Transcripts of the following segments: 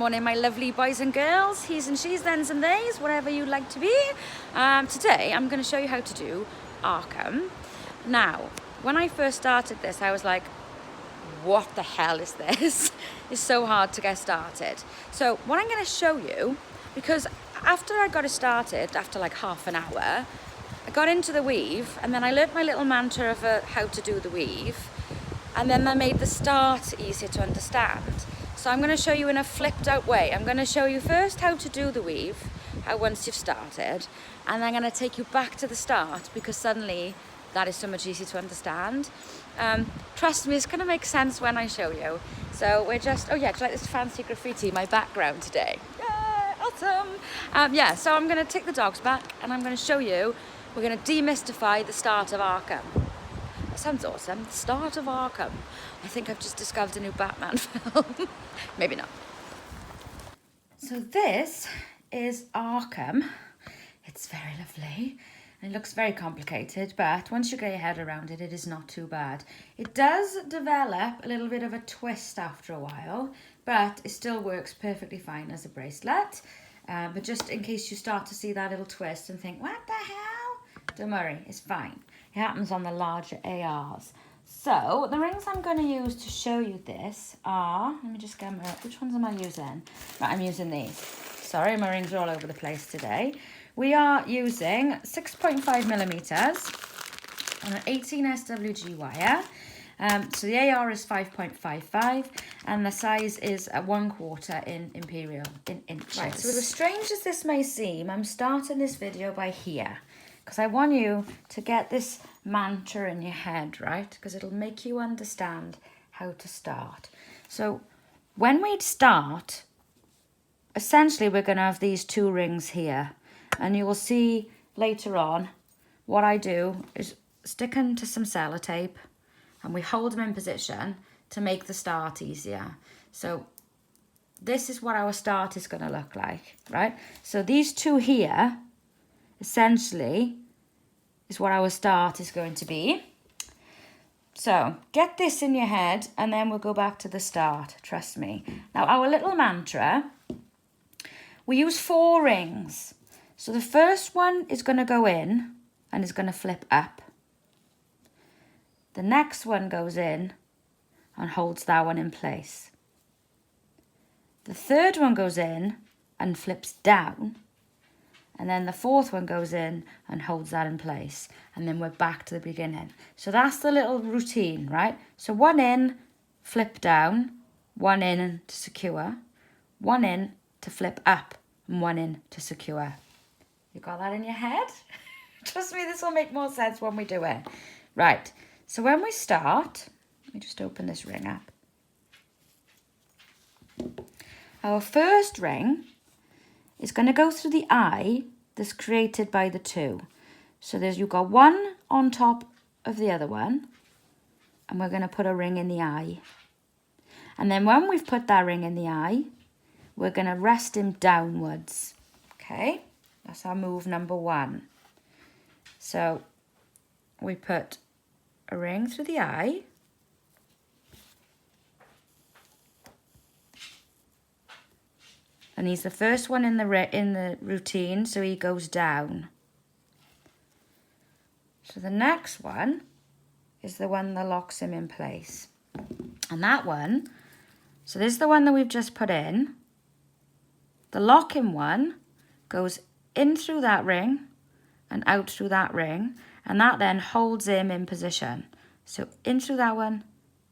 morning, my lovely boys and girls, he's and she's, thens and theys, whatever you'd like to be. Today I'm going to show you how to do Arkham. Now, when I first started this, I was like, what the hell is this? It's so hard to get started. So what I'm going to show you, because after I got it started, after like half an hour, I got into the weave, and then I learnt my little mantra of how to do the weave, and then that made the start easier to understand. So I'm going to show you in a flipped out way. I'm going to show you first how to do the weave, how once you've started, and I'm going to take you back to the start, because suddenly that is so much easier to understand. Trust me, it's going to make sense when I show you. So we're just, oh yeah, it's like this fancy graffiti in my background today. Yeah, awesome. Yeah, so I'm going to take the dogs back and I'm going to show you, we're going to demystify the start of Arkham. That sounds awesome. The start of Arkham. I think I've just discovered a new Batman film. Maybe not. So this is Arkham. It's very lovely. It looks very complicated, but once you get your head around it, it is not too bad. It does develop a little bit of a twist after a while, but it still works perfectly fine as a bracelet. But just in case you start to see that little twist and think, what the hell? Don't worry, it's fine. It happens on the larger ARs. So the rings I'm going to use to show you this are, let me just get my, which ones am I using? Right, I'm using these. Sorry, my rings are all over the place today. We are using 6.5 millimeters on an 18 SWG wire. So the AR is 5.55 and the size is 1/4 in imperial, in inches. Right, so as strange as this may seem, I'm starting this video by here, because I want you to get this mantra in your head, right? Because it'll make you understand how to start. So when we start, essentially we're going to have these two rings here. And you will see later on what I do is stick them to some sellotape and we hold them in position to make the start easier. So this is what our start is going to look like, right? So these two here essentially is what our start is going to be. So get this in your head and then we'll go back to the start, trust me. Now our little mantra, we use 4 rings. So the first one is going to go in and is going to flip up. The next one goes in and holds that one in place. The third one goes in and flips down. And then the fourth one goes in and holds that in place. And then we're back to the beginning. So that's the little routine, right? So one in, flip down, one in to secure, one in to flip up, and one in to secure. You got that in your head? Trust me, this will make more sense when we do it. Right, so when we start, let me just open this ring up. Our first ring is going to go through the eye that's created by the two. So you've got one on top of the other one, and we're going to put a ring in the eye. And then when we've put that ring in the eye, we're going to rest him downwards, okay? That's our move number 1. So we put a ring through the eye. And he's the first one in the routine, so he goes down. So the next one is the one that locks him in place. And that one, so this is the one that we've just put in. The locking one goes in through that ring and out through that ring, and that then holds him in position. So in through that one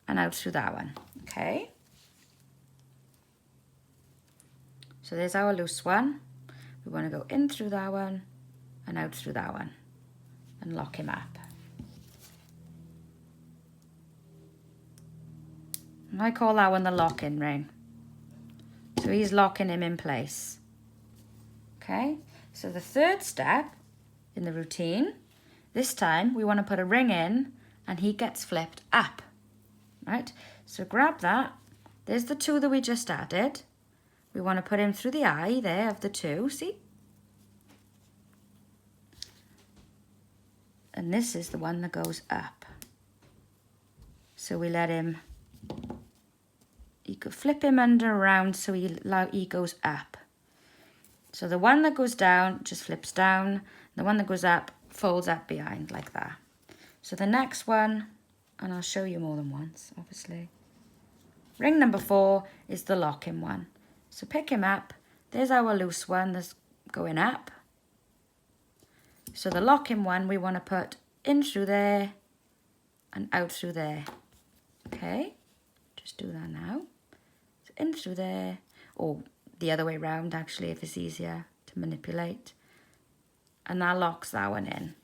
and out through that one, okay? So there's our loose one. We want to go in through that one and out through that one and lock him up. And I call that one the lock-in ring. So he's locking him in place, okay? So the third step in the routine, this time we want to put a ring in and he gets flipped up, right? So grab that. There's the 2 that we just added. We want to put him through the eye there of the 2, see? And this is the one that goes up. So we let him, he flip him under around so he goes up. So the one that goes down just flips down. The one that goes up folds up behind like that. So the next one, and I'll show you more than once, obviously. Ring number 4 is the locking one. So pick him up. There's our loose one that's going up. So the locking one we want to put in through there and out through there. Okay, just do that now. So in through there, or the other way round actually if it's easier to manipulate. And that locks that one in.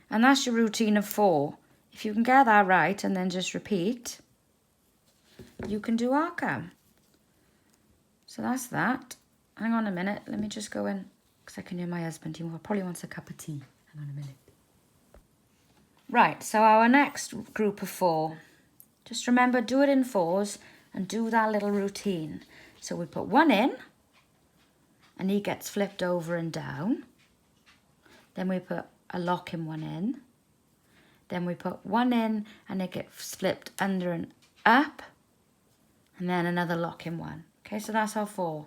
And that's your routine of 4. If you can get that right and then just repeat, you can do Arkham. So that's that. Hang on a minute, let me just go in, because I can hear my husband, he probably wants a cup of tea. Hang on a minute. Right, so our next group of 4, just remember, do it in 4s and do that little routine. So we put one in, and he gets flipped over and down. Then we put a locking one in. Then we put one in, and it gets flipped under and up. And then another locking one. Okay, so that's our 4.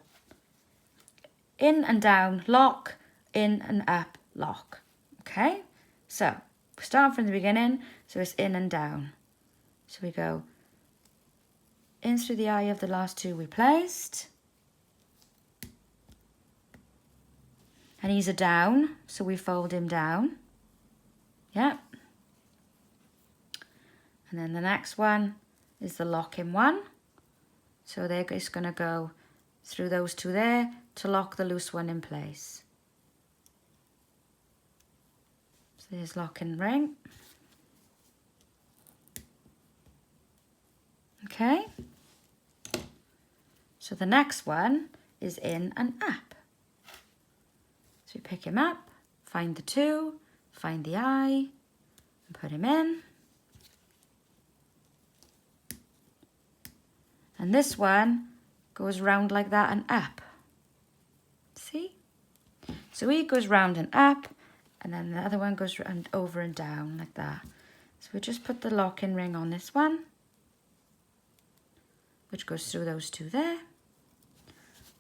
In and down, lock, in and up, lock. Okay, so we start from the beginning, so it's in and down. So we go in through the eye of the last 2 we placed. And he's a down, so we fold him down. Yeah. And then the next one is the locking one. So they're just going to go through those 2 there to lock the loose one in place. So there's lock and ring. Okay. So the next one is in and up. So we pick him up, find the 2, find the eye, and put him in. And this one goes round like that and up. See? So he goes round and up, and then the other one goes round, over and down like that. So we just put the locking ring on this one, which goes through those 2 there,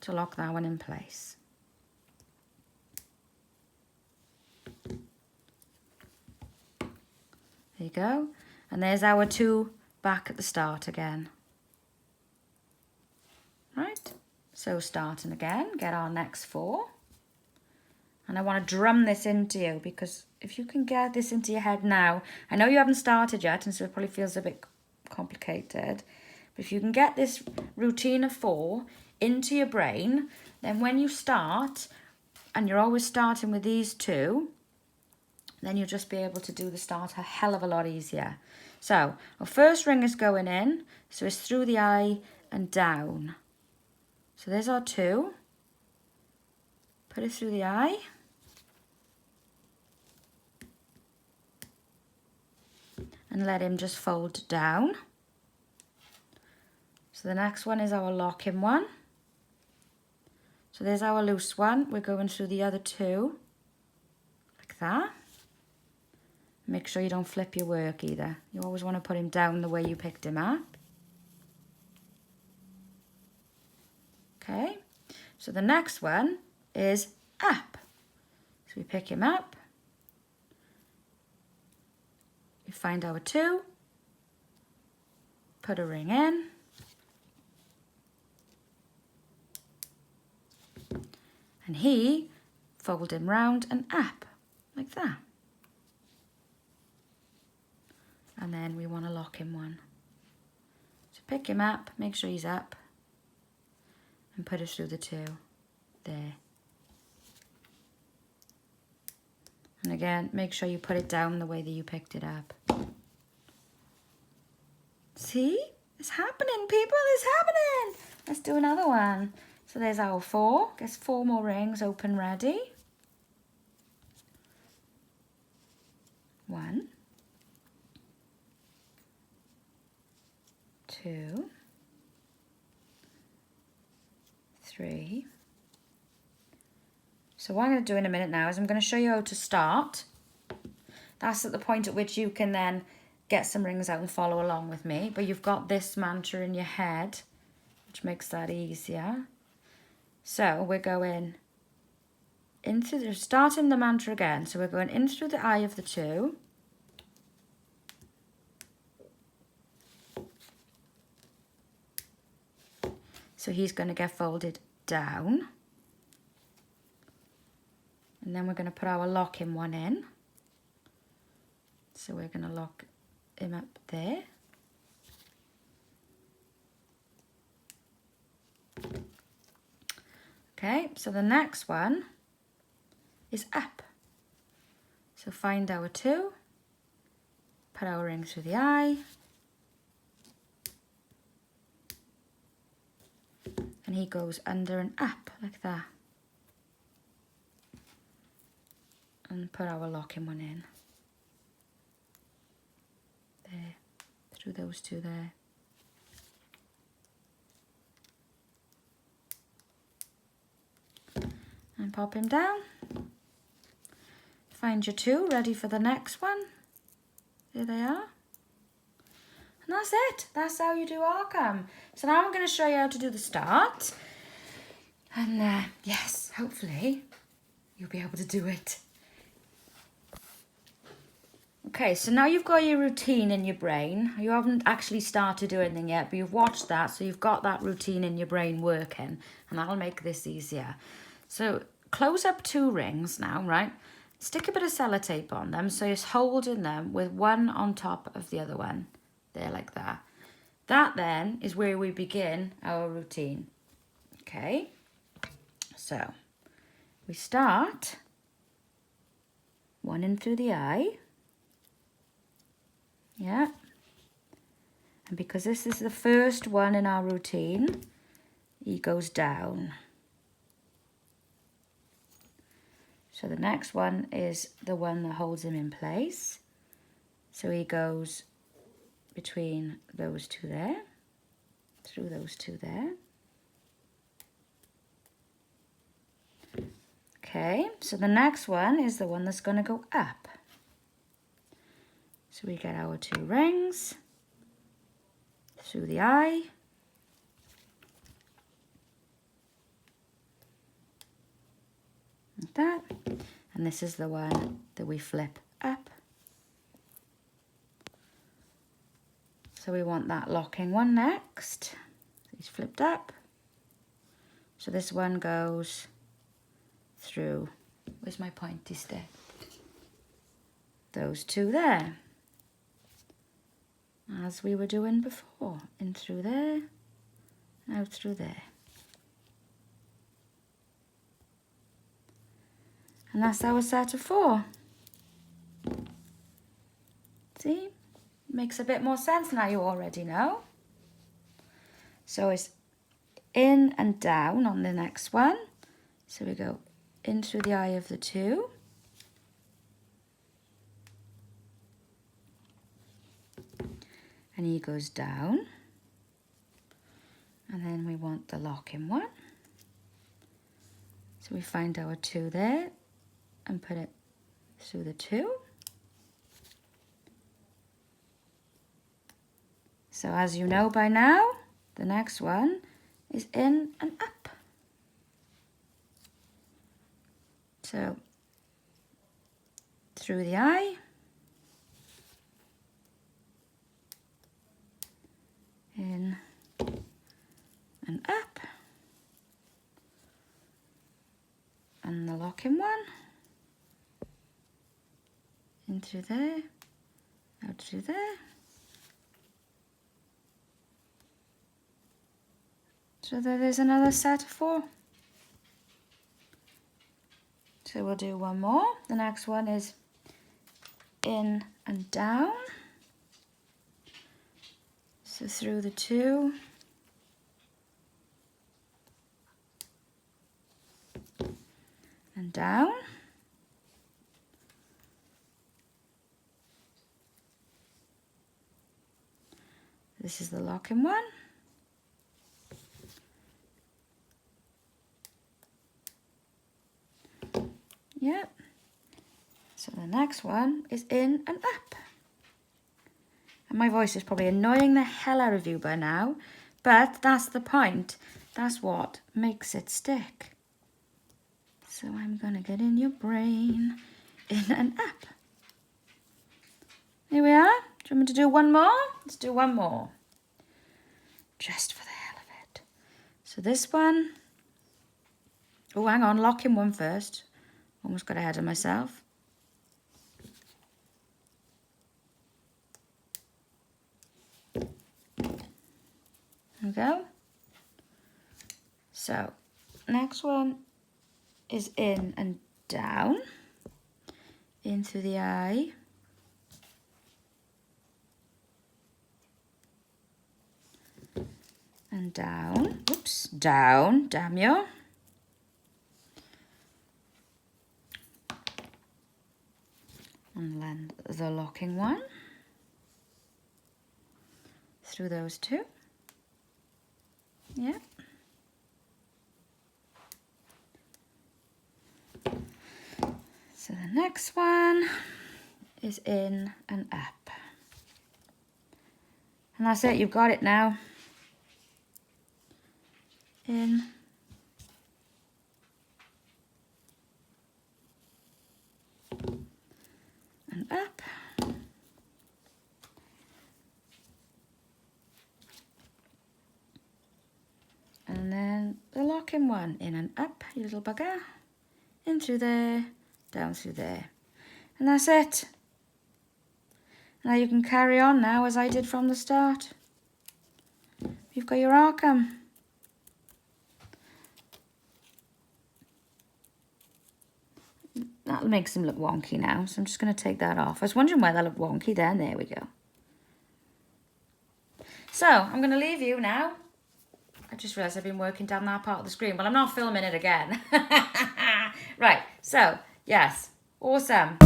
to lock that one in place. There you go. And there's our 2 back at the start again. Right, so starting again, get our next 4. And I want to drum this into you, because if you can get this into your head now, I know you haven't started yet, and so it probably feels a bit complicated, but if you can get this routine of 4 into your brain, then when you start, and you're always starting with these 2, then you'll just be able to do the start a hell of a lot easier. So our first ring is going in, so it's through the eye and down. So there's our 2. Put it through the eye. And let him just fold down. So the next one is our locking one. So there's our loose one. We're going through the other 2. Like that. Make sure you don't flip your work either. You always want to put him down the way you picked him up. Okay, so the next one is up. So we pick him up. We find our 2. Put a ring in. And he fold him round and up, like that. And then we want to lock him one. So pick him up, make sure he's up, and put it through the 2 there. And again, make sure you put it down the way that you picked it up. See? It's happening, people, it's happening. Let's do another one. So there's our 4. Guess 4 more rings, open, ready. 1, 2, 3. So what I'm going to do in a minute now is I'm going to show you how to start. That's at the point at which you can then get some rings out and follow along with me, but you've got this mantra in your head, which makes that easier. So we're going starting the mantra again. So we're going in through the eye of the 2. So he's going to get folded down. And then we're going to put our locking one in. So we're going to lock him up there. Okay, so the next one is up. So find our 2, put our ring through the eye, and he goes under and up like that. And put our locking one in. There, through those 2 there. And pop him down. Find your 2, ready for the next one. There they are. And that's it. That's how you do Arkham. So now I'm going to show you how to do the start. And yes, hopefully you'll be able to do it. Okay, so now you've got your routine in your brain. You haven't actually started doing anything yet, but you've watched that, so you've got that routine in your brain working, and that'll make this easier. So close up 2 rings now, right? Stick a bit of sellotape on them, so you're holding them with one on top of the other one. There, like that. That then is where we begin our routine. Okay, so we start one in through the eye. Yeah, and because this is the first one in our routine, he goes down. So the next one is the one that holds him in place. So he goes between those 2 there, through those 2 there. Okay, so the next one is the one that's going to go up. So we get our 2 rings through the eye. Like that. And this is the one that we flip up. So we want that locking one next. He's flipped up. So this one goes through, where's my pointy stick? Those 2 there. As we were doing before, in through there, out through there. And that's our set of 4. See? Makes a bit more sense now, you already know. So it's in and down on the next one. So we go in through the eye of the 2. And he goes down. And then we want the locking one. So we find our 2 there and put it through the 2. So as you know by now, the next one is in and up. So through the eye, in and up, and the locking one, in through there, out through there. So there is another set of 4. So we'll do one more. The next one is in and down. So through the 2. And down. This is the locking one. Yep. So the next one is in and up. My voice is probably annoying the hell out of you by now, but that's the point. That's what makes it stick. So I'm going to get in your brain, in and up. Here we are. Do you want me to do one more? Let's do one more. Just for the hell of it. So this one. Oh, hang on. Lock in one first. Almost got ahead of myself. There we go. So, next one is in and down. In through the eye. And down. Oops. Down. Damn you. And then the locking one. Through those two. Yeah. So the next one is in and up. And that's it, you've got it now. In. And up. And then the locking one, in and up, you little bugger. In through there, down through there. And that's it. Now you can carry on now as I did from the start. You've got your Arkham. That makes them look wonky now, so I'm just going to take that off. I was wondering why that looked wonky then. There we go. So, I'm going to leave you now. I just realised I've been working down that part of the screen. Well, I'm not filming it again. Right, so, yes. Awesome.